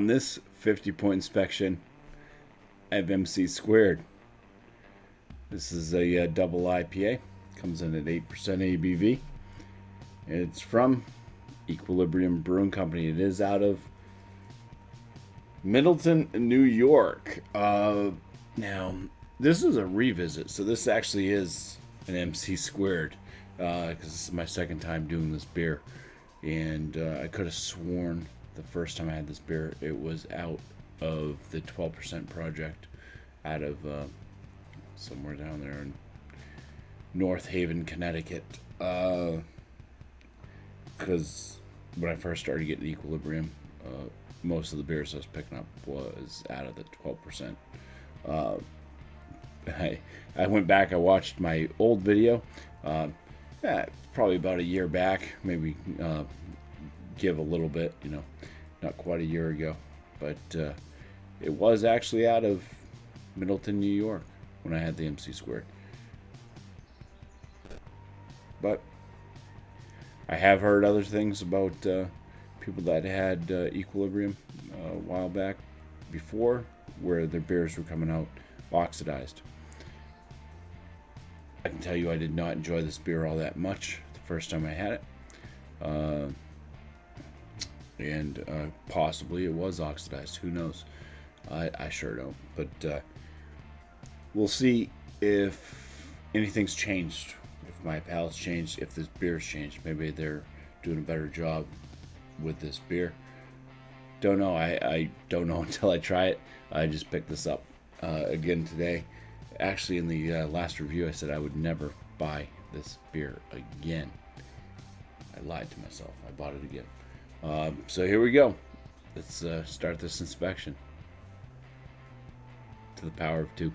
on this 50-point inspection of MC'2. This is a double IPA. Comes in at 8% ABV. It's from Equilibrium Brewing Company. It is out of Middleton, New York. Now, this is a revisit, so this actually is an MC'2, because this is my second time doing this beer. And I could have sworn the first time I had this beer, it was out of the 12% project out of somewhere down there in North Haven, Connecticut. Because when I first started getting Equilibrium, most of the beers I was picking up was out of the 12%. I went back, I watched my old video, probably about a year back, maybe give a little bit, not quite a year ago, but it was actually out of Middleton, New York when I had the MC'2. But I have heard other things about people that had Equilibrium a while back before, where their beers were coming out oxidized. I can tell you I did not enjoy this beer all that much the first time I had it. And possibly it was oxidized. Who knows? I sure don't. But we'll see if anything's changed. If my palate's changed, if this beer's changed. Maybe they're doing a better job with this beer. Don't know. I don't know until I try it. I just picked this up again today. Actually, in the last review, I said I would never buy this beer again. I lied to myself. I bought it again. So here we go. Let's start this inspection. To the power of 2.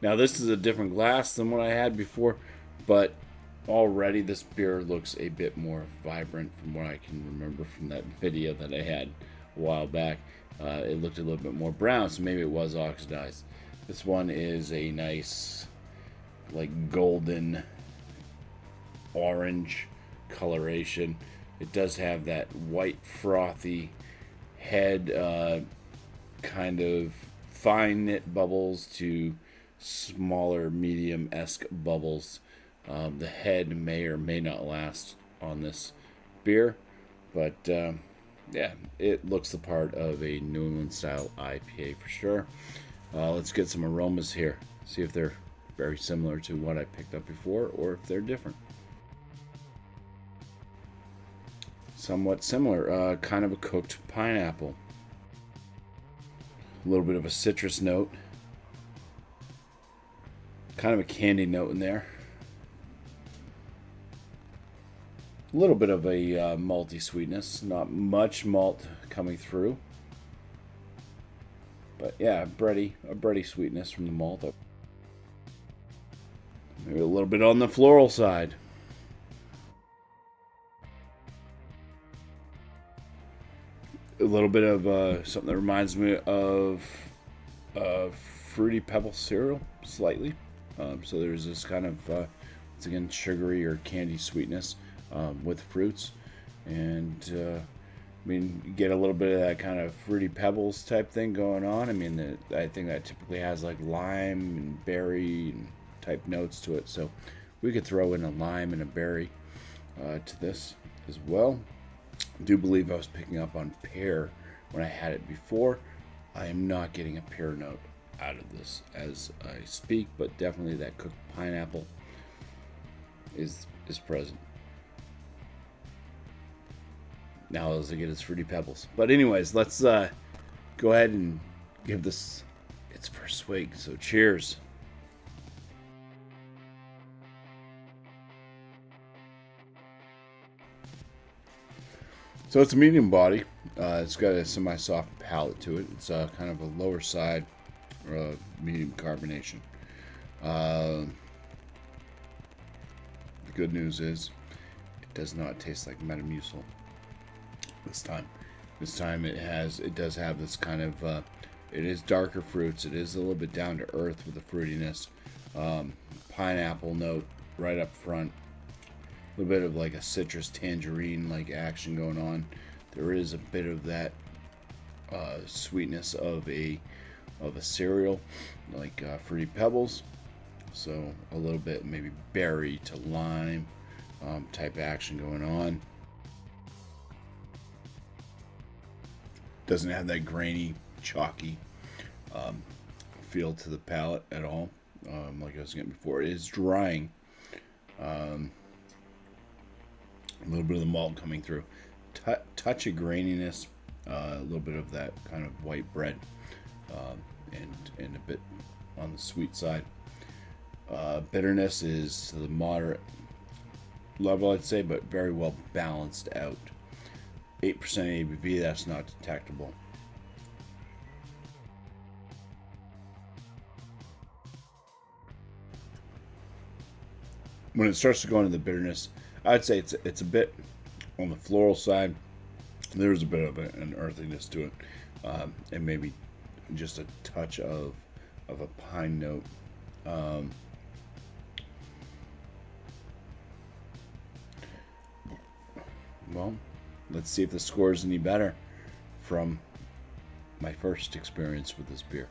Now this is a different glass than what I had before, but already this beer looks a bit more vibrant from what I can remember from that video that I had a while back. It looked a little bit more brown, so maybe it was oxidized. This one is a nice, like, golden orange coloration. It does have that white frothy head, kind of fine knit bubbles to smaller medium-esque bubbles. The head may or may not last on this beer, but yeah, it looks the part of a New England style IPA for sure. Let's get some aromas here, see if they're very similar to what I picked up before or if they're different. Somewhat similar, kind of a cooked pineapple, a little bit of a citrus note, kind of a candy note in there. A little bit of a malty sweetness, not much malt coming through, but yeah, a bready sweetness from the malt. Maybe a little bit on the floral side. A little bit of something that reminds me of Fruity Pebble cereal, slightly. So there's this kind of, once again, sugary or candy sweetness with fruits. And, I mean, you get a little bit of that kind of Fruity Pebbles type thing going on. I mean, I think that typically has like lime and berry and type notes to it. So we could throw in a lime and a berry to this as well. I do believe I was picking up on pear when I had it before. I am not getting a pear note out of this as I speak, but definitely that cooked pineapple is present. Now as I get its Fruity Pebbles. But anyways, let's go ahead and give this its first swig. So cheers. So it's a medium body. It's got a semi-soft palate to it. It's kind of a lower side or medium carbonation. The good news is it does not taste like Metamucil this time. This time it does have this kind of it is darker fruits. It is a little bit down to earth with the fruitiness. Pineapple note right up front. little bit of like a citrus tangerine like action going on. There is a bit of that sweetness of a cereal, like Fruity Pebbles. So a little bit maybe berry to lime type action going on. Doesn't have that grainy, chalky feel to the palate at all. Like I was getting before, it is drying. A little bit of the malt coming through. Touch of graininess. A little bit of that kind of white bread, and a bit on the sweet side. Bitterness is to the moderate level, I'd say, but very well balanced out. 8% ABV, that's not detectable. When it starts to go into the bitterness, I'd say it's a bit on the floral side. There's a bit of an earthiness to it, and maybe just a touch of a pine note. Well, let's see if the score is any better from my first experience with this beer.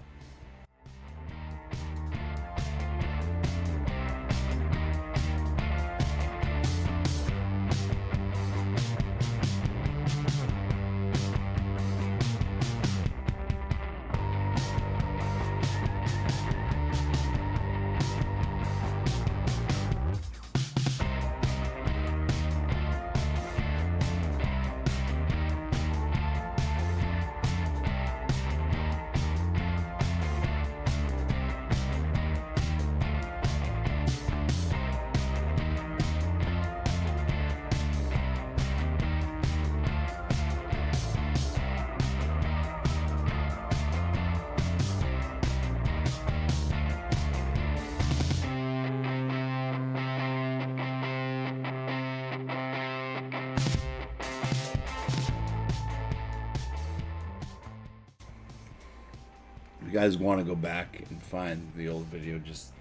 If you guys want to go back and find the old video, just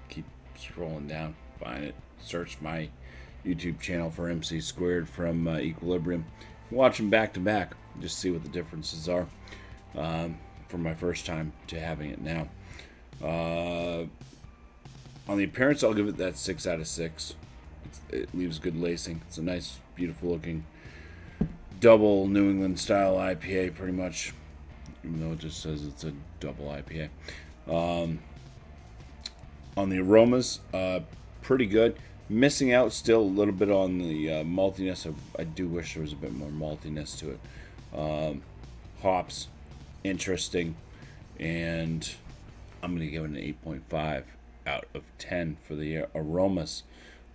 keep scrolling down, find it, search my YouTube channel for MC' from Equilibrium. Watch them back to back, just see what the differences are from my first time to having it now. On the appearance, I'll give it that 6 out of 6. It leaves good lacing. It's a nice, beautiful looking double New England style IPA, pretty much, even though it just says it's a double IPA. On the aromas, pretty good. Missing out still a little bit on the maltiness. I do wish there was a bit more maltiness to it. Hops, interesting, and I'm going to give it an 8.5 out of 10 for the aromas.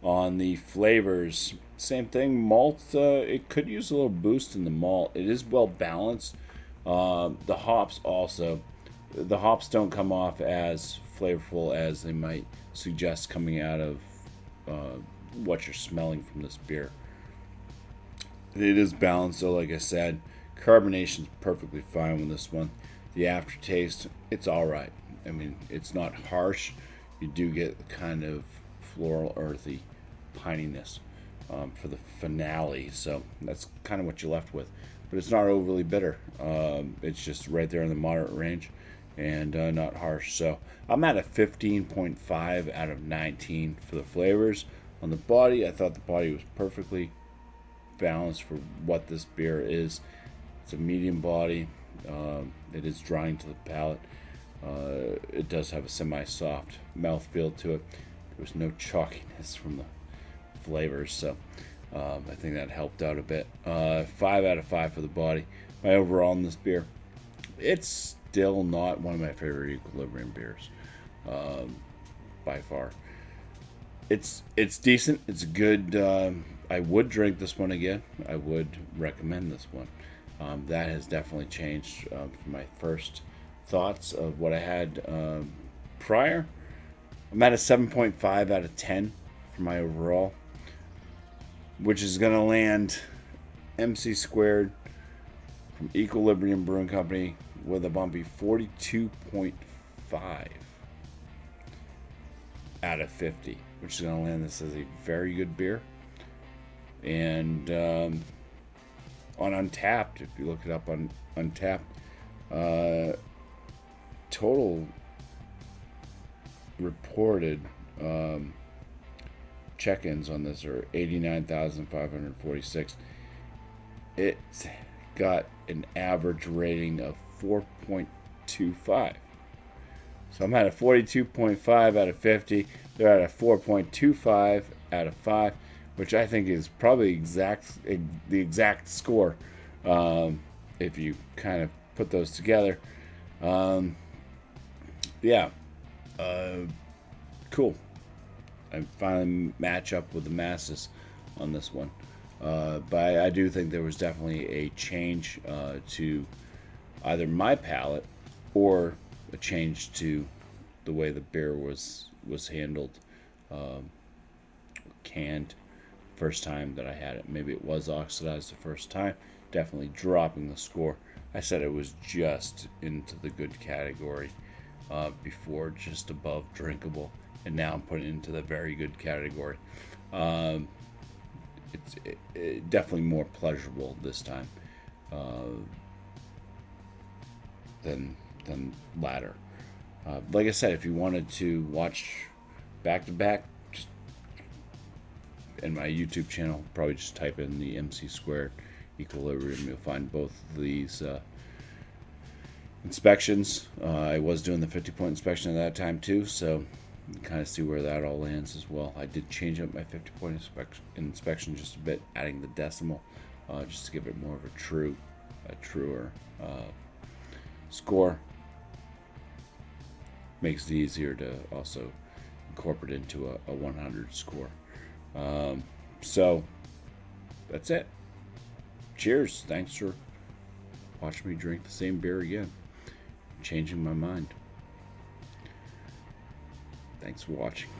On the flavors, same thing. Malt, it could use a little boost in the malt. It is well balanced. The hops also. The hops don't come off as flavorful as they might suggest coming out of what you're smelling from this beer. It is balanced, though, like I said. Carbonation's perfectly fine with this one. The aftertaste, it's alright. I mean, it's not harsh. You do get the kind of floral, earthy pininess for the finale, so that's kind of what you're left with. But it's not overly bitter. It's just right there in the moderate range and not harsh. So I'm at a 15.5 out of 19 for the flavors. On the body, I thought the body was perfectly balanced for what this beer is. It's a medium body. It is drying to the palate. It does have a semi-soft mouthfeel to it. There was no chalkiness from the flavors, so I think that helped out a bit. 5 out of 5 for the body. My overall in this beer, it's still not one of my favorite Equilibrium beers, by far. It's decent. It's good. I would drink this one again. I would recommend this one. That has definitely changed from my first thoughts of what I had prior. I'm at a 7.5 out of 10 for my overall, which is going to land MC' from Equilibrium Brewing Company with a BuMpY 42.5 out of 50, which is going to land this as a very good beer. And on Untapped, if you look it up on Untapped, total reported check-ins on this are 89,546. It's got an average rating of 4.25. So I'm at a 42.5 out of 50. They're at a 4.25 out of 5, which I think is probably the exact score if you kind of put those together. Yeah, cool. I finally match up with the masses on this one. But I do think there was definitely a change to either my palate or a change to the way the beer was handled, canned. First time that I had it, maybe it was oxidized the first time. Definitely dropping the score. I said it was just into the good category before, just above drinkable, and now I'm putting it into the very good category. It's definitely more pleasurable this time than latter. Like I said, if you wanted to watch back to back, just in my YouTube channel, probably just type in the MC² equilibrium. You'll find both of these inspections. I was doing the 50-point inspection at that time too, so you can kind of see where that all lands as well. I did change up my 50-point inspection just a bit, adding the decimal, just to give it more of a truer score. Makes it easier to also incorporate into a 100 score. So that's it. Cheers. Thanks for watching me drink the same beer again. Changing my mind. Thanks for watching.